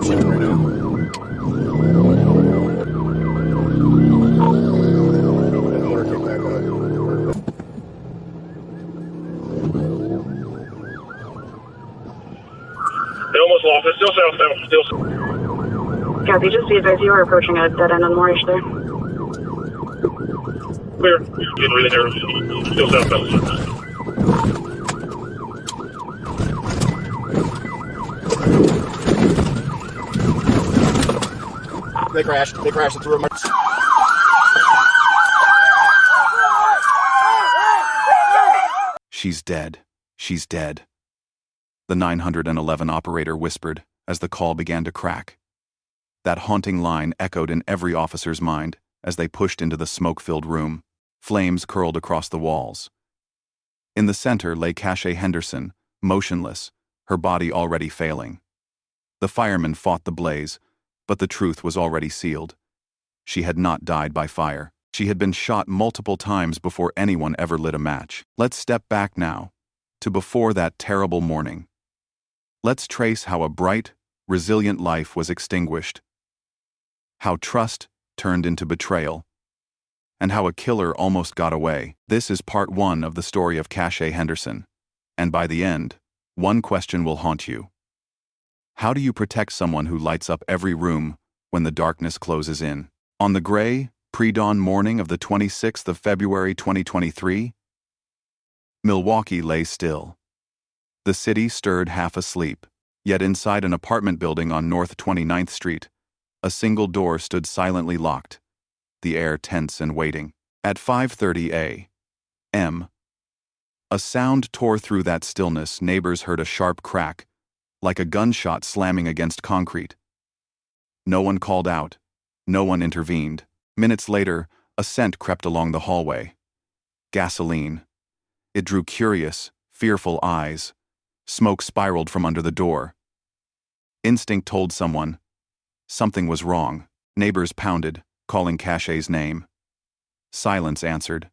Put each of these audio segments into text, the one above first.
checking right now. That motor came back up. They almost lost it. Still southbound. Still. Copy. Just be advised you are approaching a dead end on Moorish there. Clear. Getting ready there. Still southbound. They crashed and threw a... She's dead. She's dead. The 911 operator whispered as the call began to crack. That haunting line echoed in every officer's mind as they pushed into the smoke-filled room. Flames curled across the walls. In the center lay Cache Henderson, motionless, her body already failing. The firemen fought the blaze, but the truth was already sealed. She had not died by fire. She had been shot multiple times before anyone ever lit a match. Let's step back now, to before that terrible morning. Let's trace how a bright, resilient life was extinguished, how trust turned into betrayal, and how a killer almost got away. This is part 1 of the story of Cache Henderson, and by the end, one question will haunt you. How do you protect someone who lights up every room when the darkness closes in? On the gray, pre-dawn morning of the 26th of February 2023, Milwaukee lay still. The city stirred half asleep, yet inside an apartment building on North 29th Street, a single door stood silently locked, the air tense and waiting. At 5:30 a.m., a sound tore through that stillness. Neighbors heard a sharp crack, like a gunshot slamming against concrete. No one called out. No one intervened. Minutes later, a scent crept along the hallway. Gasoline. It drew curious, fearful eyes. Smoke spiraled from under the door. Instinct told someone something was wrong. Neighbors pounded, calling Cache's name. Silence answered.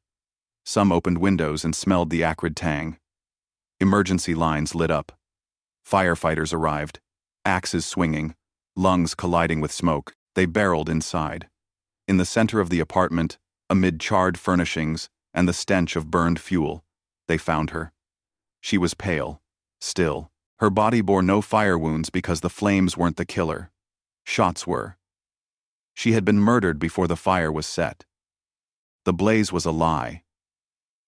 Some opened windows and smelled the acrid tang. Emergency lines lit up. Firefighters arrived, axes swinging, lungs colliding with smoke. They barreled inside. In the center of the apartment, amid charred furnishings and the stench of burned fuel, they found her. She was pale, still. Her body bore no fire wounds because the flames weren't the killer. Shots were. She had been murdered before the fire was set. The blaze was a lie.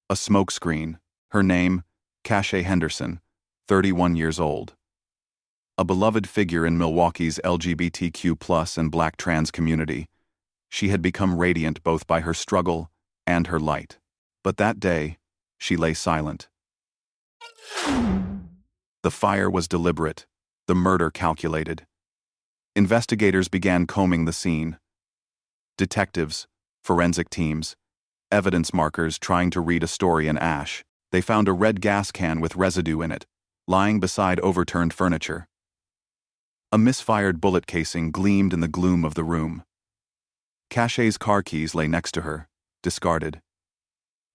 A smokescreen. Her name, Cache Henderson, 31 years old. A beloved figure in Milwaukee's LGBTQ+ and Black trans community, she had become radiant both by her struggle and her light. But that day, she lay silent. The fire was deliberate, the murder calculated. Investigators began combing the scene. Detectives, forensic teams, evidence markers trying to read a story in ash. They found a red gas can with residue in it, lying beside overturned furniture. A misfired bullet casing gleamed in the gloom of the room. Cache's car keys lay next to her, discarded.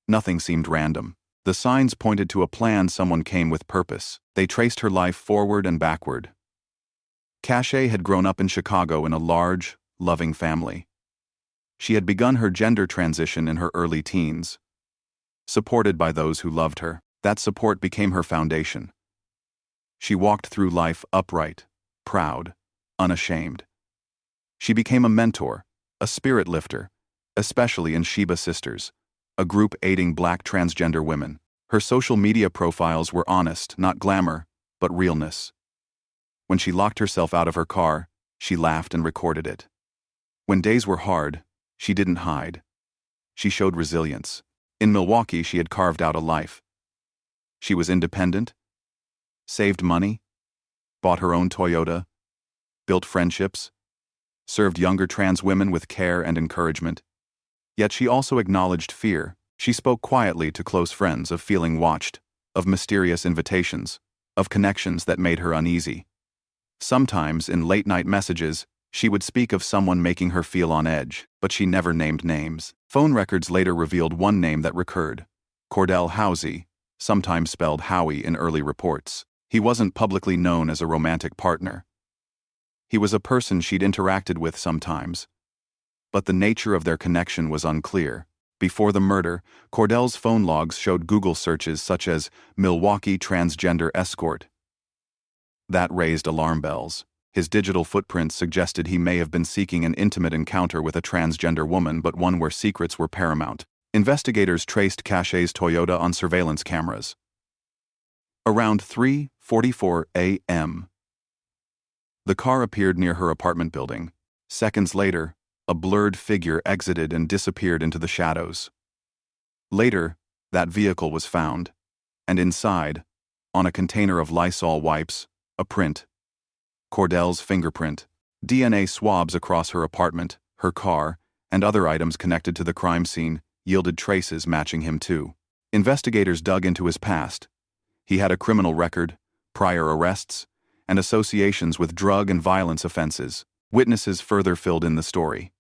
Nothing seemed random. The signs pointed to a plan someone came with purpose. They traced her life forward and backward. Cache had grown up in Chicago in a large, loving family. She had begun her gender transition in her early teens. Supported by those who loved her, that support became her foundation. She walked through life upright, proud, unashamed. She became a mentor, a spirit lifter, especially in Sheba Sisters, a group aiding Black transgender women. Her social media profiles were honest, not glamour, but realness. When she locked herself out of her car, she laughed and recorded it. When days were hard, she didn't hide. She showed resilience. In Milwaukee, she had carved out a life. She was independent, saved money, bought her own Toyota, built friendships, served younger trans women with care and encouragement. Yet she also acknowledged fear. She spoke quietly to close friends of feeling watched, of mysterious invitations, of connections that made her uneasy. Sometimes, in late-night messages, she would speak of someone making her feel on edge, but she never named names. Phone records later revealed one name that recurred: Cordell Housey, sometimes spelled Howie in early reports. He wasn't publicly known as a romantic partner. He was a person she'd interacted with sometimes. But the nature of their connection was unclear. Before the murder, Cordell's phone logs showed Google searches such as Milwaukee transgender escort. That raised alarm bells. His digital footprints suggested he may have been seeking an intimate encounter with a transgender woman, but one where secrets were paramount. Investigators traced Cachet's Toyota on surveillance cameras. Around 3:44 a.m., the car appeared near her apartment building. Seconds later, a blurred figure exited and disappeared into the shadows. Later, that vehicle was found, and inside, on a container of Lysol wipes, a print. Cordell's fingerprint. DNA swabs across her apartment, her car, and other items connected to the crime scene yielded traces matching him too. Investigators dug into his past. He had a criminal record, prior arrests, and associations with drug and violence offenses. Witnesses further filled in the story.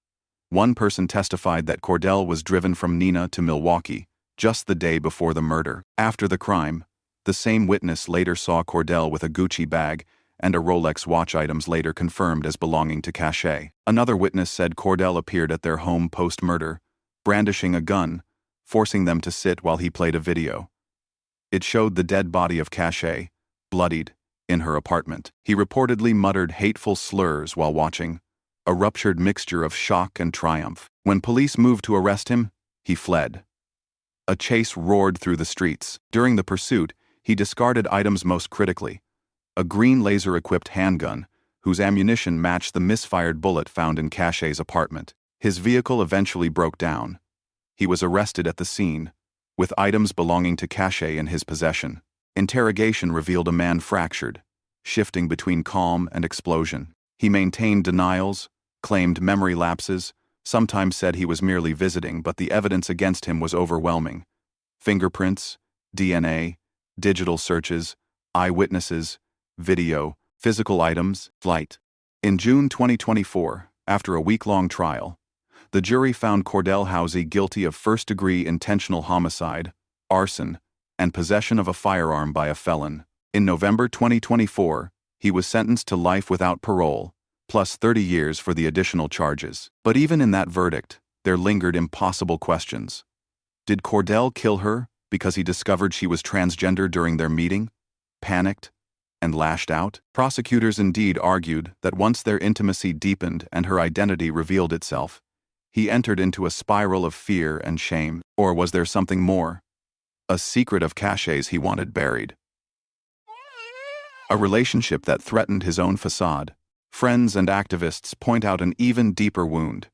One person testified that Cordell was driven from Neenah to Milwaukee just the day before the murder. After the crime, the same witness later saw Cordell with a Gucci bag and a Rolex watch, items later confirmed as belonging to Cachet. Another witness said Cordell appeared at their home post-murder, brandishing a gun, forcing them to sit while he played a video. It showed the dead body of Cachet, bloodied, in her apartment. He reportedly muttered hateful slurs while watching, a ruptured mixture of shock and triumph. When police moved to arrest him, he fled. A chase roared through the streets. During the pursuit, he discarded items most critically: a green laser-equipped handgun, whose ammunition matched the misfired bullet found in Cachet's apartment. His vehicle eventually broke down. He was arrested at the scene, with items belonging to Cachet in his possession. Interrogation revealed a man fractured, shifting between calm and explosion. He maintained denials, claimed memory lapses, sometimes said he was merely visiting, but the evidence against him was overwhelming. Fingerprints, DNA, digital searches, eyewitnesses, video, physical items, flight. In June 2024, after a week-long trial, the jury found Cordell Housey guilty of first-degree intentional homicide, arson, and possession of a firearm by a felon. In November 2024, he was sentenced to life without parole, plus 30 years for the additional charges. But even in that verdict, there lingered impossible questions. Did Cordell kill her because he discovered she was transgender during their meeting, panicked, and lashed out? Prosecutors indeed argued that once their intimacy deepened and her identity revealed itself, he entered into a spiral of fear and shame. Or was there something more? A secret of Cachet's he wanted buried. A relationship that threatened his own facade. Friends and activists point out an even deeper wound.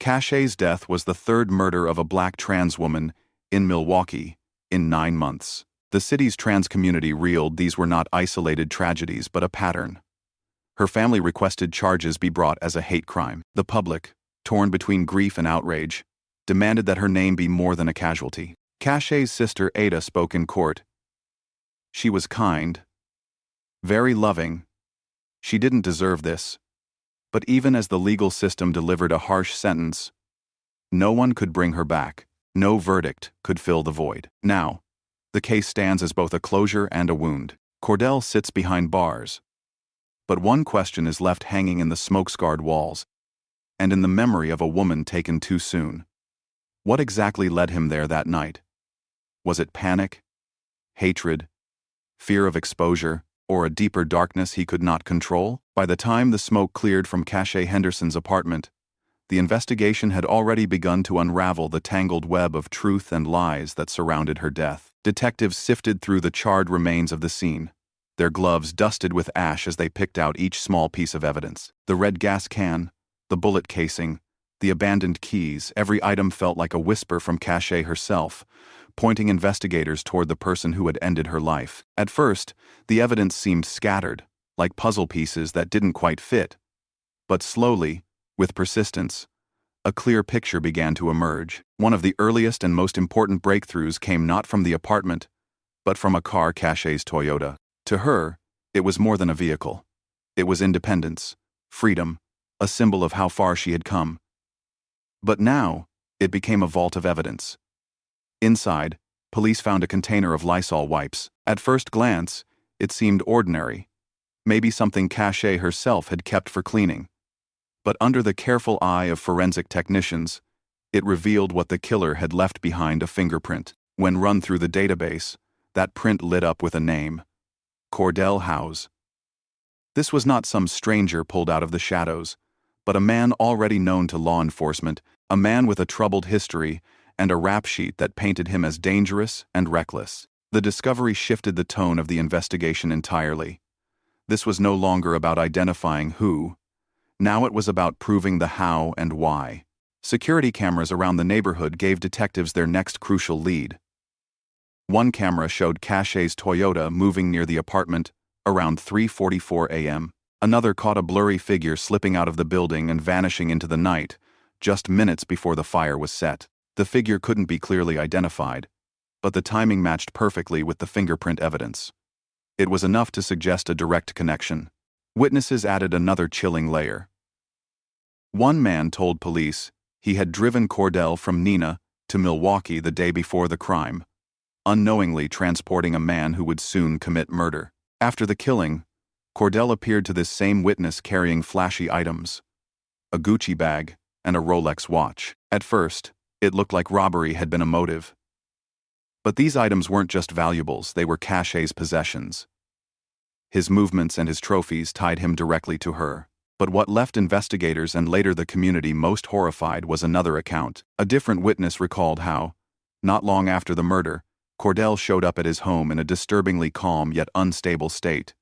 Cachet's death was the third murder of a black trans woman in Milwaukee in 9 months. The city's trans community reeled. These were not isolated tragedies, but a pattern. Her family requested charges be brought as a hate crime. The public, torn between grief and outrage, demanded that her name be more than a casualty. Cachet's sister Ada spoke in court. She was kind, very loving. She didn't deserve this. But even as the legal system delivered a harsh sentence, no one could bring her back. No verdict could fill the void. Now, the case stands as both a closure and a wound. Cordell sits behind bars. But one question is left hanging in the smoke-scarred walls, and in the memory of a woman taken too soon. What exactly led him there that night? Was it panic, hatred, fear of exposure, or a deeper darkness he could not control? By the time the smoke cleared from Cachet Henderson's apartment, the investigation had already begun to unravel the tangled web of truth and lies that surrounded her death. Detectives sifted through the charred remains of the scene, their gloves dusted with ash as they picked out each small piece of evidence. The red gas can, the bullet casing, the abandoned keys, every item felt like a whisper from Cachet herself, pointing investigators toward the person who had ended her life. At first, the evidence seemed scattered, like puzzle pieces that didn't quite fit. But slowly, with persistence, a clear picture began to emerge. One of the earliest and most important breakthroughs came not from the apartment, but from a car, Cachet's Toyota. To her, it was more than a vehicle. It was independence, freedom, a symbol of how far she had come. But now, it became a vault of evidence. Inside, police found a container of Lysol wipes. At first glance, it seemed ordinary. Maybe something Cachet herself had kept for cleaning. But under the careful eye of forensic technicians, it revealed what the killer had left behind: a fingerprint. When run through the database, that print lit up with a name: Cordell Howes. This was not some stranger pulled out of the shadows, but a man already known to law enforcement, a man with a troubled history and a rap sheet that painted him as dangerous and reckless. The discovery shifted the tone of the investigation entirely. This was no longer about identifying who. Now it was about proving the how and why. Security cameras around the neighborhood gave detectives their next crucial lead. One camera showed Cachet's Toyota moving near the apartment around 3:44 a.m. Another caught a blurry figure slipping out of the building and vanishing into the night, just minutes before the fire was set. The figure couldn't be clearly identified, but the timing matched perfectly with the fingerprint evidence. It was enough to suggest a direct connection. Witnesses added another chilling layer. One man told police he had driven Cordell from Neenah to Milwaukee the day before the crime, unknowingly transporting a man who would soon commit murder. After the killing, Cordell appeared to this same witness carrying flashy items: a Gucci bag and a Rolex watch. At first, it looked like robbery had been a motive. But these items weren't just valuables, they were Cachet's possessions. His movements and his trophies tied him directly to her. But what left investigators and later the community most horrified was another account. A different witness recalled how, not long after the murder, Cordell showed up at his home in a disturbingly calm yet unstable state.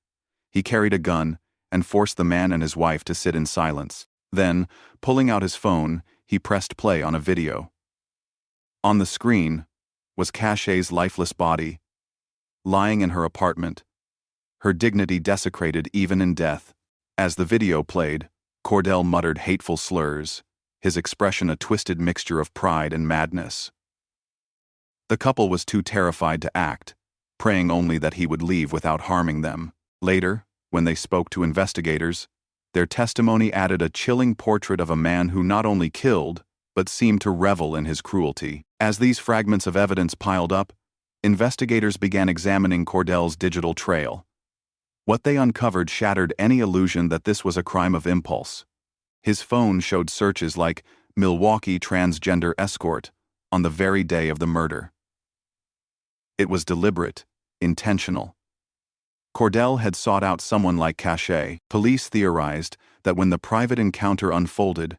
He carried a gun and forced the man and his wife to sit in silence. Then, pulling out his phone, he pressed play on a video. On the screen was Cachet's lifeless body, lying in her apartment, her dignity desecrated even in death. As the video played, Cordell muttered hateful slurs, his expression a twisted mixture of pride and madness. The couple was too terrified to act, praying only that he would leave without harming them. Later, when they spoke to investigators, their testimony added a chilling portrait of a man who not only killed, but seemed to revel in his cruelty. As these fragments of evidence piled up, investigators began examining Cordell's digital trail. What they uncovered shattered any illusion that this was a crime of impulse. His phone showed searches like Milwaukee transgender escort on the very day of the murder. It was deliberate, intentional. Cordell had sought out someone like Cachet. Police theorized that when the private encounter unfolded,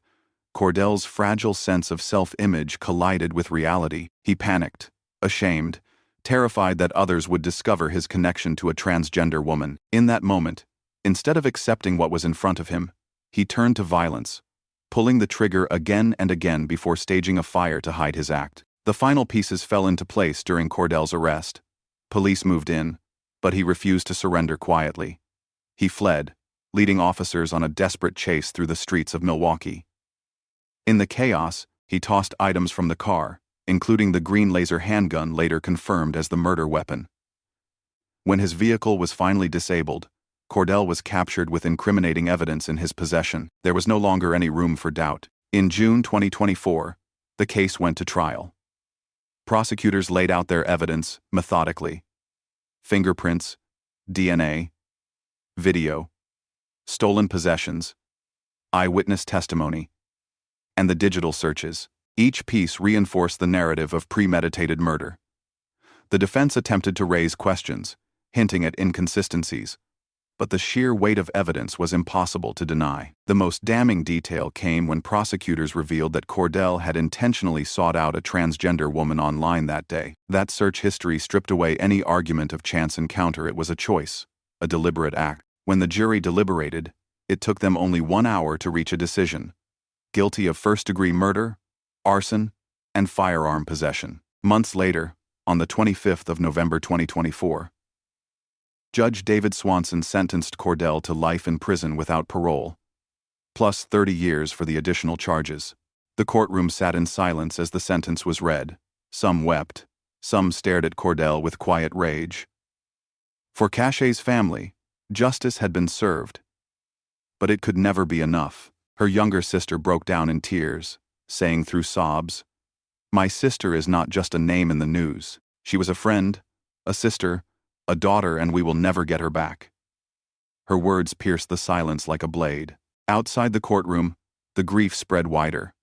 Cordell's fragile sense of self-image collided with reality. He panicked, ashamed, terrified that others would discover his connection to a transgender woman. In that moment, instead of accepting what was in front of him, he turned to violence, pulling the trigger again and again before staging a fire to hide his act. The final pieces fell into place during Cordell's arrest. Police moved in, but he refused to surrender quietly. He fled, leading officers on a desperate chase through the streets of Milwaukee. In the chaos, he tossed items from the car, including the green laser handgun later confirmed as the murder weapon. When his vehicle was finally disabled, Cordell was captured with incriminating evidence in his possession. There was no longer any room for doubt. In June 2024, the case went to trial. Prosecutors laid out their evidence methodically. Fingerprints, DNA, video, stolen possessions, eyewitness testimony, and the digital searches. Each piece reinforced the narrative of premeditated murder. The defense attempted to raise questions, hinting at inconsistencies, but the sheer weight of evidence was impossible to deny. The most damning detail came when prosecutors revealed that Cordell had intentionally sought out a transgender woman online that day. That search history stripped away any argument of chance encounter. It was a choice, a deliberate act. When the jury deliberated, it took them only 1 hour to reach a decision: guilty of first-degree murder, arson, and firearm possession. Months later, on the 25th of November 2024, Judge David Swanson sentenced Cordell to life in prison without parole, plus 30 years for the additional charges. The courtroom sat in silence as the sentence was read. Some wept, some stared at Cordell with quiet rage. For Cachet's family, justice had been served, but it could never be enough. Her younger sister broke down in tears, saying through sobs, "My sister is not just a name in the news. She was a friend, a sister, a daughter, and we will never get her back." Her words pierced the silence like a blade. Outside the courtroom, the grief spread wider.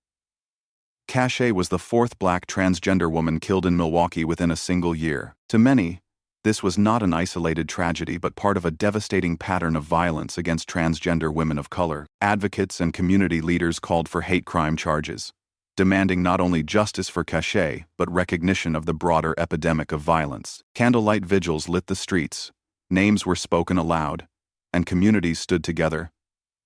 Cachet was the fourth black transgender woman killed in Milwaukee within a single year. To many, this was not an isolated tragedy but part of a devastating pattern of violence against transgender women of color. Advocates and community leaders called for hate crime charges, demanding not only justice for Cachet but recognition of the broader epidemic of violence. Candlelight vigils lit the streets, names were spoken aloud, and communities stood together.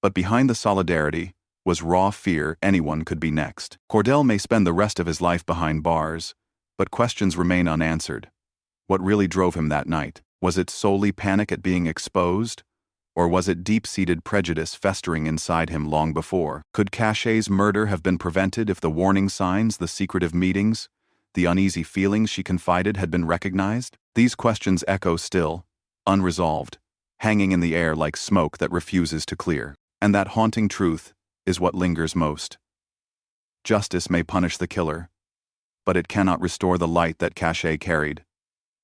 But behind the solidarity was raw fear anyone could be next. Cordell may spend the rest of his life behind bars, but questions remain unanswered. What really drove him that night? Was it solely panic at being exposed? Or was it deep-seated prejudice festering inside him long before? Could Cachet's murder have been prevented if the warning signs, the secretive meetings, the uneasy feelings she confided had been recognized? These questions echo still, unresolved, hanging in the air like smoke that refuses to clear. And that haunting truth is what lingers most. Justice may punish the killer, but it cannot restore the light that Cachet carried,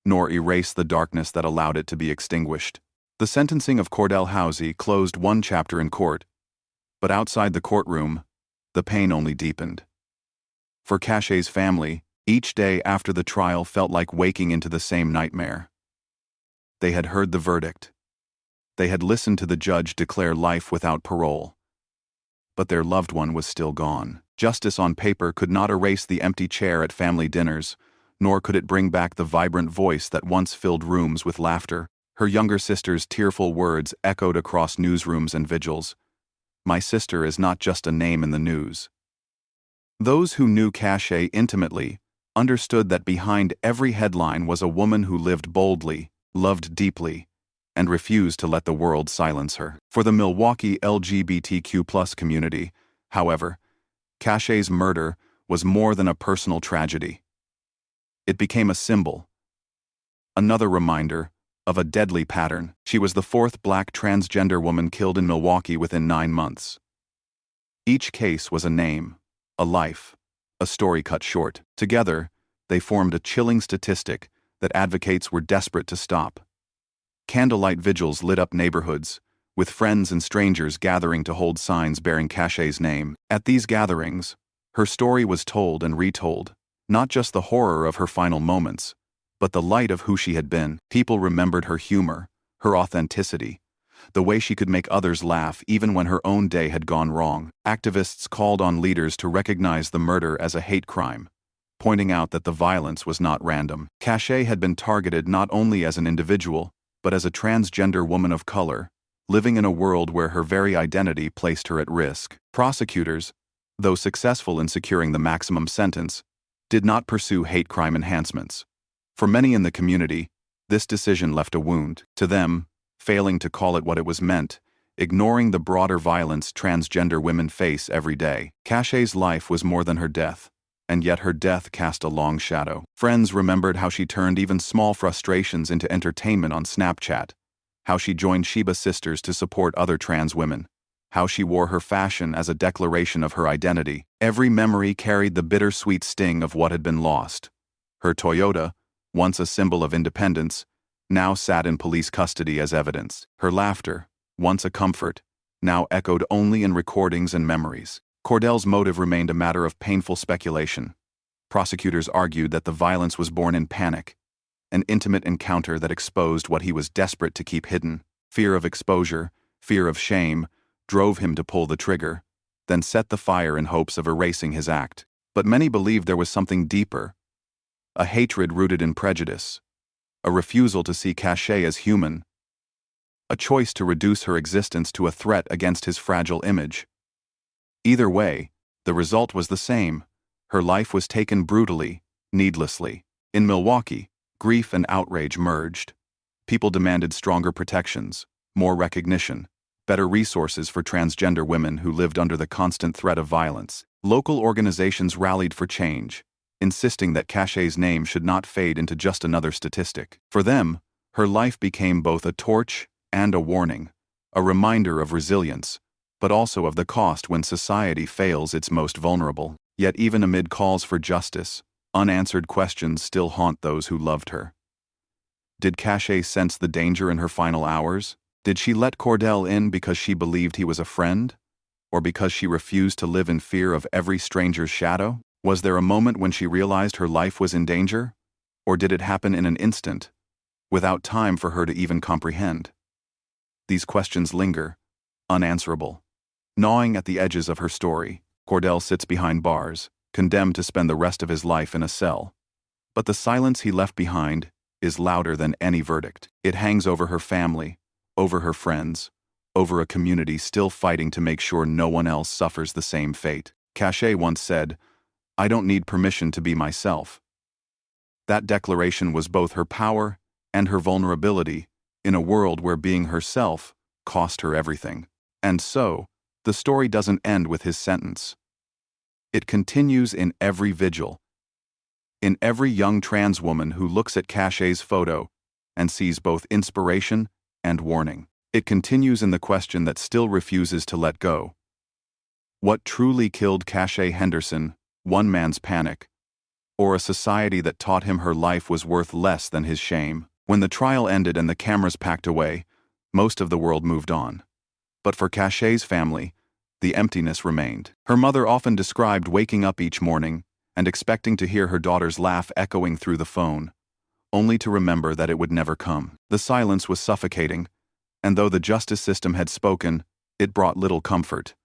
nor erase the darkness that allowed it to be extinguished. The sentencing of Cordell Housey closed one chapter in court, but outside the courtroom, the pain only deepened. For Cachet's family, each day after the trial felt like waking into the same nightmare. They had heard the verdict. They had listened to the judge declare life without parole. But their loved one was still gone. Justice on paper could not erase the empty chair at family dinners, nor could it bring back the vibrant voice that once filled rooms with laughter. Her younger sister's tearful words echoed across newsrooms and vigils. "My sister is not just a name in the news." Those who knew Cachet intimately understood that behind every headline was a woman who lived boldly, loved deeply, and refused to let the world silence her. For the Milwaukee LGBTQ+ community, however, Cachet's murder was more than a personal tragedy. It became a symbol, another reminder of a deadly pattern. She was the fourth black transgender woman killed in Milwaukee within 9 months. Each case was a name, a life, a story cut short. Together, they formed a chilling statistic that advocates were desperate to stop. Candlelight vigils lit up neighborhoods, with friends and strangers gathering to hold signs bearing Cachet's name. At these gatherings, her story was told and retold, not just the horror of her final moments, but the light of who she had been. People remembered her humor, her authenticity, the way she could make others laugh even when her own day had gone wrong. Activists called on leaders to recognize the murder as a hate crime, pointing out that the violence was not random. Cachet had been targeted not only as an individual, but as a transgender woman of color, living in a world where her very identity placed her at risk. Prosecutors, though successful in securing the maximum sentence, did not pursue hate crime enhancements. For many in the community, this decision left a wound. To them, failing to call it what it was meant, ignoring the broader violence transgender women face every day. Cachet's life was more than her death, and yet her death cast a long shadow. Friends remembered how she turned even small frustrations into entertainment on Snapchat, how she joined Sheba Sisters to support other trans women, how she wore her fashion as a declaration of her identity. Every memory carried the bittersweet sting of what had been lost. Her Toyota, once a symbol of independence, now sat in police custody as evidence. Her laughter, once a comfort, now echoed only in recordings and memories. Cordell's motive remained a matter of painful speculation. Prosecutors argued that the violence was born in panic, an intimate encounter that exposed what he was desperate to keep hidden. Fear of exposure, fear of shame, drove him to pull the trigger, then set the fire in hopes of erasing his act. But many believed there was something deeper, a hatred rooted in prejudice, a refusal to see Cachet as human, a choice to reduce her existence to a threat against his fragile image. Either way, the result was the same. Her life was taken brutally, needlessly. In Milwaukee, grief and outrage merged. People demanded stronger protections, more recognition, better resources for transgender women who lived under the constant threat of violence. Local organizations rallied for change, insisting that Cachet's name should not fade into just another statistic. For them, her life became both a torch and a warning, a reminder of resilience, but also of the cost when society fails its most vulnerable. Yet even amid calls for justice, unanswered questions still haunt those who loved her. Did Cachet sense the danger in her final hours? Did she let Cordell in because she believed he was a friend? Or because she refused to live in fear of every stranger's shadow? Was there a moment when she realized her life was in danger? Or did it happen in an instant, without time for her to even comprehend? These questions linger, unanswerable. Gnawing at the edges of her story, Cordell sits behind bars, condemned to spend the rest of his life in a cell. But the silence he left behind is louder than any verdict. It hangs over her family, over her friends, over a community still fighting to make sure no one else suffers the same fate. Cachet once said, "I don't need permission to be myself." That declaration was both her power and her vulnerability in a world where being herself cost her everything. And so, the story doesn't end with his sentence. It continues in every vigil, in every young trans woman who looks at Cachet's photo and sees both inspiration and warning. It continues in the question that still refuses to let go. What truly killed Cachet Henderson, one man's panic, or a society that taught him her life was worth less than his shame? When the trial ended and the cameras packed away, most of the world moved on. But for Cachet's family, the emptiness remained. Her mother often described waking up each morning and expecting to hear her daughter's laugh echoing through the phone, only to remember that it would never come. The silence was suffocating, and though the justice system had spoken, it brought little comfort.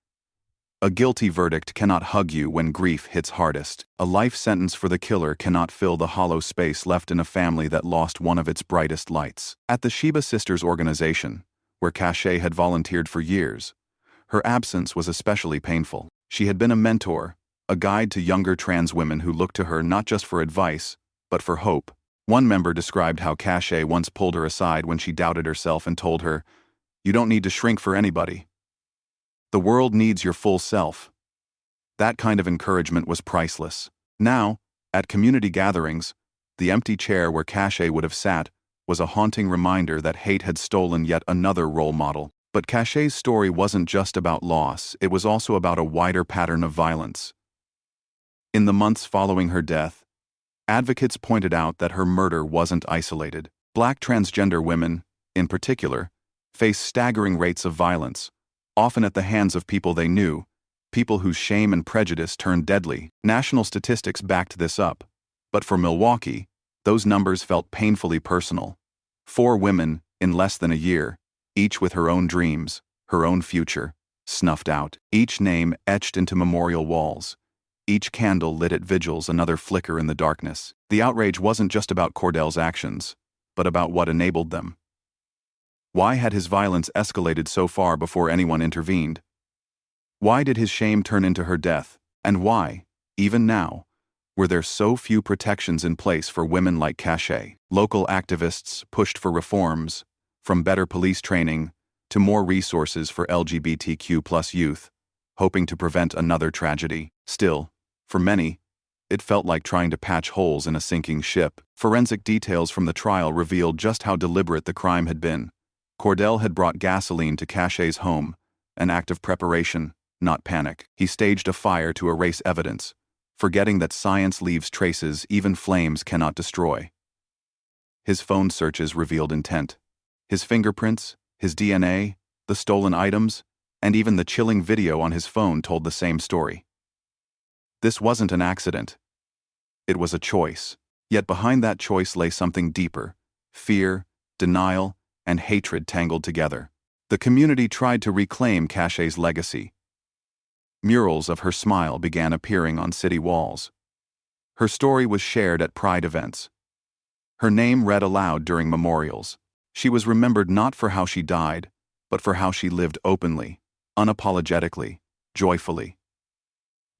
A guilty verdict cannot hug you when grief hits hardest. A life sentence for the killer cannot fill the hollow space left in a family that lost one of its brightest lights. At the Sheba Sisters organization, where Cachet had volunteered for years, her absence was especially painful. She had been a mentor, a guide to younger trans women who looked to her not just for advice, but for hope. One member described how Cachet once pulled her aside when she doubted herself and told her, "You don't need to shrink for anybody. The world needs your full self." That kind of encouragement was priceless. Now, at community gatherings, the empty chair where Cachet would have sat was a haunting reminder that hate had stolen yet another role model. But Cachet's story wasn't just about loss, it was also about a wider pattern of violence. In the months following her death, advocates pointed out that her murder wasn't isolated. Black transgender women, in particular, faced staggering rates of violence, often at the hands of people they knew, people whose shame and prejudice turned deadly. National statistics backed this up, but for Milwaukee, those numbers felt painfully personal. 4 women, in less than a year, each with her own dreams, her own future, snuffed out. Each name etched into memorial walls. Each candle lit at vigils another flicker in the darkness. The outrage wasn't just about Cordell's actions, but about what enabled them. Why had his violence escalated so far before anyone intervened? Why did his shame turn into her death? And why, even now, were there so few protections in place for women like Cachet? Local activists pushed for reforms, from better police training to more resources for LGBTQ+ youth, hoping to prevent another tragedy. Still, for many, it felt like trying to patch holes in a sinking ship. Forensic details from the trial revealed just how deliberate the crime had been. Cordell had brought gasoline to Cachet's home, an act of preparation, not panic. He staged a fire to erase evidence, forgetting that science leaves traces even flames cannot destroy. His phone searches revealed intent. His fingerprints, his DNA, the stolen items, and even the chilling video on his phone told the same story. This wasn't an accident. It was a choice. Yet behind that choice lay something deeper: fear, denial, and hatred tangled together. The community tried to reclaim Cachet's legacy. Murals of her smile began appearing on city walls. Her story was shared at pride events. Her name read aloud during memorials. She was remembered not for how she died, but for how she lived openly, unapologetically, joyfully.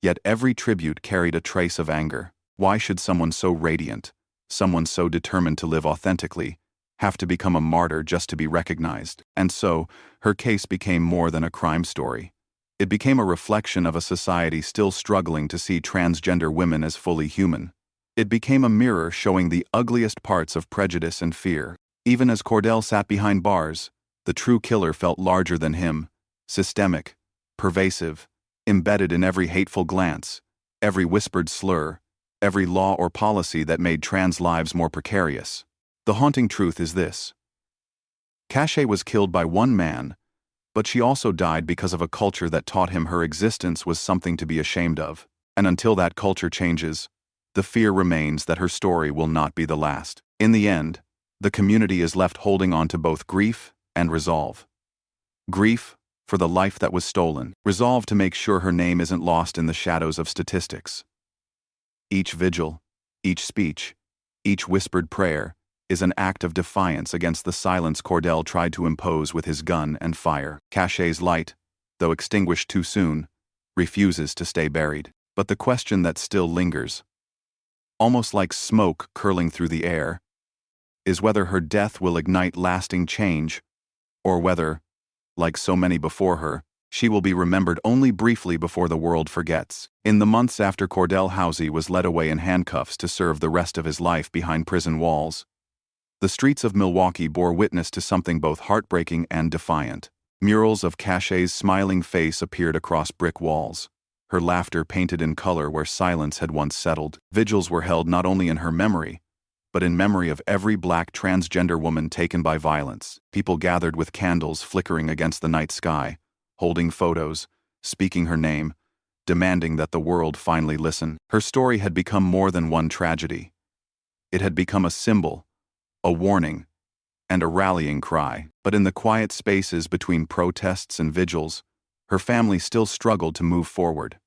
Yet every tribute carried a trace of anger. Why should someone so radiant, someone so determined to live authentically, have to become a martyr just to be recognized? And so, her case became more than a crime story. It became a reflection of a society still struggling to see transgender women as fully human. It became a mirror showing the ugliest parts of prejudice and fear. Even as Cordell sat behind bars, the true killer felt larger than him, systemic, pervasive, embedded in every hateful glance, every whispered slur, every law or policy that made trans lives more precarious. The haunting truth is this: Cache was killed by one man, but she also died because of a culture that taught him her existence was something to be ashamed of. And until that culture changes, the fear remains that her story will not be the last. In the end, the community is left holding on to both grief and resolve. Grief for the life that was stolen, resolve to make sure her name isn't lost in the shadows of statistics. Each vigil, each speech, each whispered prayer is an act of defiance against the silence Cordell tried to impose with his gun and fire. Cache's light, though extinguished too soon, refuses to stay buried. But the question that still lingers, almost like smoke curling through the air, is whether her death will ignite lasting change, or whether, like so many before her, she will be remembered only briefly before the world forgets. In the months after Cordell Housey was led away in handcuffs to serve the rest of his life behind prison walls, the streets of Milwaukee bore witness to something both heartbreaking and defiant. Murals of Cache's smiling face appeared across brick walls, her laughter painted in color where silence had once settled. Vigils were held not only in her memory, but in memory of every black transgender woman taken by violence. People gathered with candles flickering against the night sky, holding photos, speaking her name, demanding that the world finally listen. Her story had become more than one tragedy. It had become a symbol, a warning, and a rallying cry. But in the quiet spaces between protests and vigils, her family still struggled to move forward.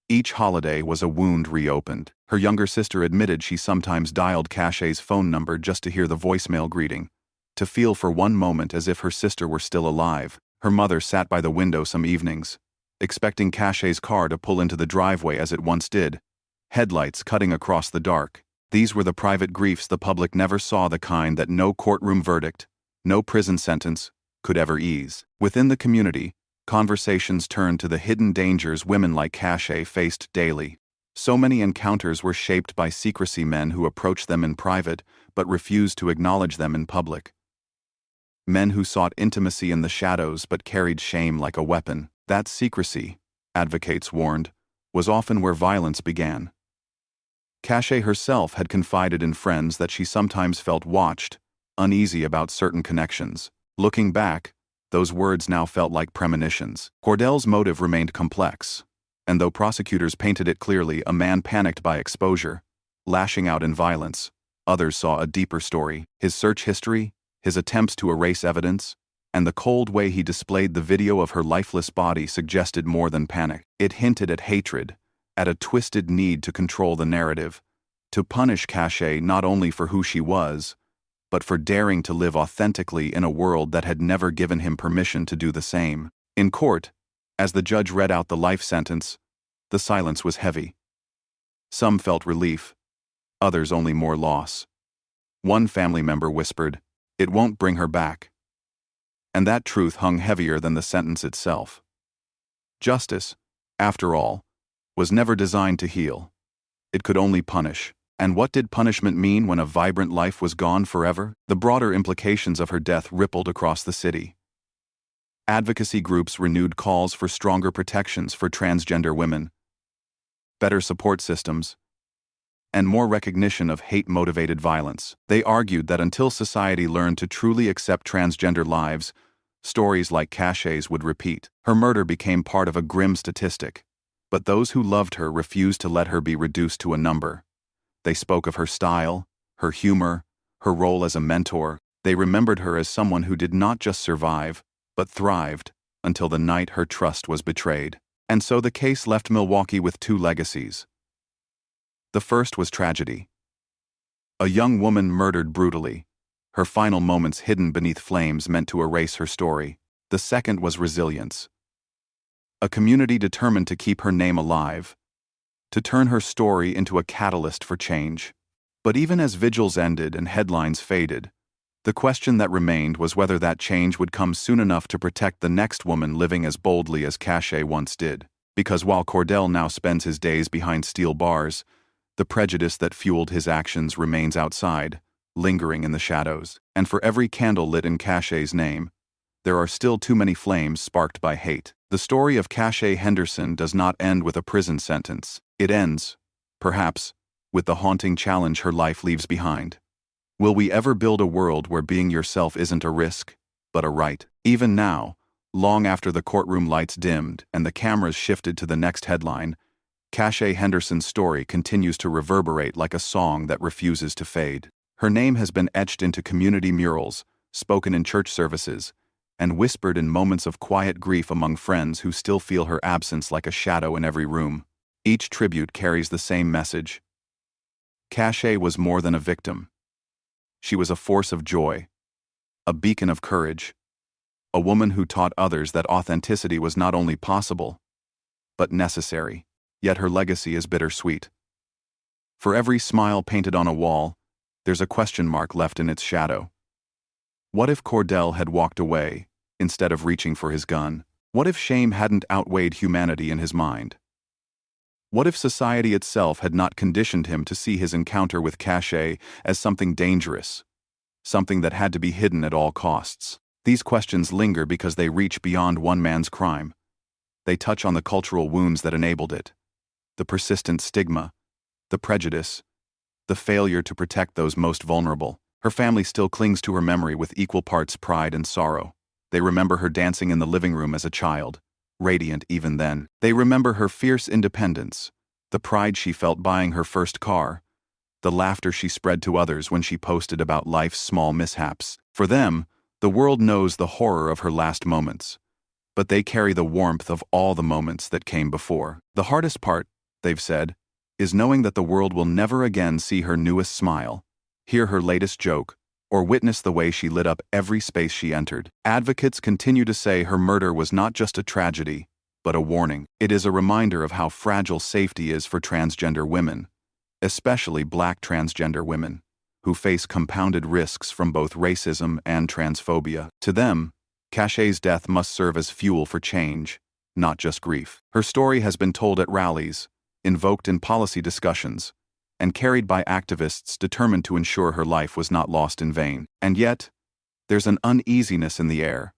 Each holiday was a wound reopened. Her younger sister admitted she sometimes dialed Cache's phone number just to hear the voicemail greeting, to feel for one moment as if her sister were still alive. Her mother sat by the window some evenings, expecting Cache's car to pull into the driveway as it once did, headlights cutting across the dark. These were the private griefs the public never saw, the kind that no courtroom verdict, no prison sentence, could ever ease. Within the community, conversations turned to the hidden dangers women like Cache faced daily. So many encounters were shaped by secrecy, men who approached them in private but refused to acknowledge them in public. Men who sought intimacy in the shadows but carried shame like a weapon. That secrecy, advocates warned, was often where violence began. Cache herself had confided in friends that she sometimes felt watched, uneasy about certain connections. Looking back, those words now felt like premonitions. Cordell's motive remained complex, and though prosecutors painted it clearly, a man panicked by exposure, lashing out in violence, others saw a deeper story. His search history, his attempts to erase evidence, and the cold way he displayed the video of her lifeless body suggested more than panic. It hinted at hatred, at a twisted need to control the narrative, to punish Cache not only for who she was, but for daring to live authentically in a world that had never given him permission to do the same. In court, as the judge read out the life sentence, the silence was heavy. Some felt relief, others only more loss. One family member whispered, "It won't bring her back." And that truth hung heavier than the sentence itself. Justice, after all, was never designed to heal. It could only punish. And what did punishment mean when a vibrant life was gone forever? The broader implications of her death rippled across the city. Advocacy groups renewed calls for stronger protections for transgender women, better support systems, and more recognition of hate-motivated violence. They argued that until society learned to truly accept transgender lives, stories like Cache's would repeat. Her murder became part of a grim statistic, but those who loved her refused to let her be reduced to a number. They spoke of her style, her humor, her role as a mentor. They remembered her as someone who did not just survive, but thrived, until the night her trust was betrayed. And so the case left Milwaukee with two legacies. The first was tragedy. A young woman murdered brutally, her final moments hidden beneath flames meant to erase her story. The second was resilience. A community determined to keep her name alive, to turn her story into a catalyst for change. But even as vigils ended and headlines faded, the question that remained was whether that change would come soon enough to protect the next woman living as boldly as Cache once did. Because while Cordell now spends his days behind steel bars, the prejudice that fueled his actions remains outside, lingering in the shadows. And for every candle lit in Cache's name, there are still too many flames sparked by hate. The story of Cache Henderson does not end with a prison sentence. It ends, perhaps, with the haunting challenge her life leaves behind. Will we ever build a world where being yourself isn't a risk, but a right. Even now, long after the courtroom lights dimmed and the cameras shifted to the next headline, Cachet Henderson's story continues to reverberate like a song that refuses to fade. Her name has been etched into community murals, spoken in church services, and whispered in moments of quiet grief among friends who still feel her absence like a shadow in every room. Each tribute carries the same message. Cachet was more than a victim. She was a force of joy, a beacon of courage, a woman who taught others that authenticity was not only possible, but necessary. Yet her legacy is bittersweet. For every smile painted on a wall, there's a question mark left in its shadow. What if Cordell had walked away, instead of reaching for his gun? What if shame hadn't outweighed humanity in his mind? What if society itself had not conditioned him to see his encounter with Cachet as something dangerous, something that had to be hidden at all costs? These questions linger because they reach beyond one man's crime. They touch on the cultural wounds that enabled it, the persistent stigma, the prejudice, the failure to protect those most vulnerable. Her family still clings to her memory with equal parts pride and sorrow. They remember her dancing in the living room as a child, radiant even then. They remember her fierce independence, the pride she felt buying her first car, the laughter she spread to others when she posted about life's small mishaps. For them, the world knows the horror of her last moments, but they carry the warmth of all the moments that came before. The hardest part, they've said, is knowing that the world will never again see her newest smile, hear her latest joke, or witness the way she lit up every space she entered. Advocates continue to say her murder was not just a tragedy, but a warning. It is a reminder of how fragile safety is for transgender women, especially Black transgender women, who face compounded risks from both racism and transphobia. To them, Cachet's death must serve as fuel for change, not just grief. Her story has been told at rallies, invoked in policy discussions, and carried by activists determined to ensure her life was not lost in vain. And yet, there's an uneasiness in the air,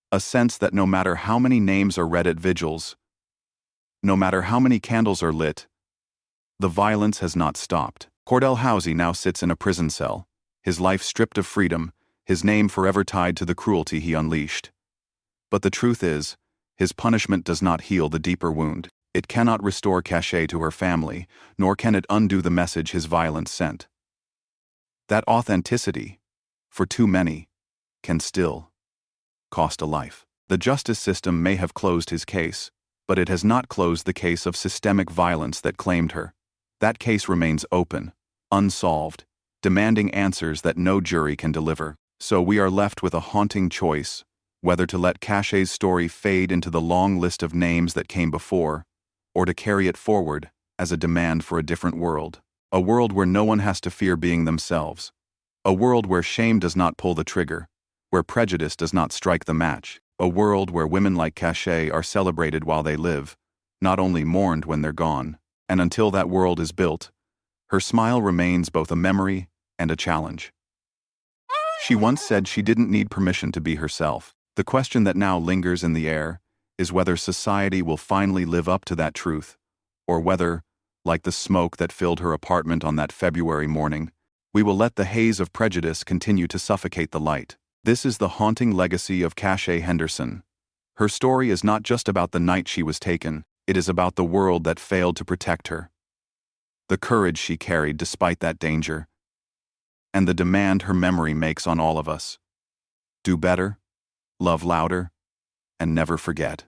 a sense that no matter how many names are read at vigils, no matter how many candles are lit, the violence has not stopped. Cordell Housey now sits in a prison cell, his life stripped of freedom, his name forever tied to the cruelty he unleashed. But the truth is, his punishment does not heal the deeper wound. It cannot restore Cachet to her family, nor can it undo the message his violence sent. That authenticity, for too many, can still cost a life. The justice system may have closed his case, but it has not closed the case of systemic violence that claimed her. That case remains open, unsolved, demanding answers that no jury can deliver. So we are left with a haunting choice, whether to let Cachet's story fade into the long list of names that came before, or to carry it forward as a demand for a different world. A world where no one has to fear being themselves. A world where shame does not pull the trigger, where prejudice does not strike the match. A world where women like Cachet are celebrated while they live, not only mourned when they're gone. And until that world is built, her smile remains both a memory and a challenge. She once said she didn't need permission to be herself. The question that now lingers in the air is whether society will finally live up to that truth, or whether, like the smoke that filled her apartment on that February morning, we will let the haze of prejudice continue to suffocate the light. This is the haunting legacy of Cachet Henderson. Her story is not just about the night she was taken, it is about the world that failed to protect her, the courage she carried despite that danger, and the demand her memory makes on all of us. Do better, love louder, and never forget.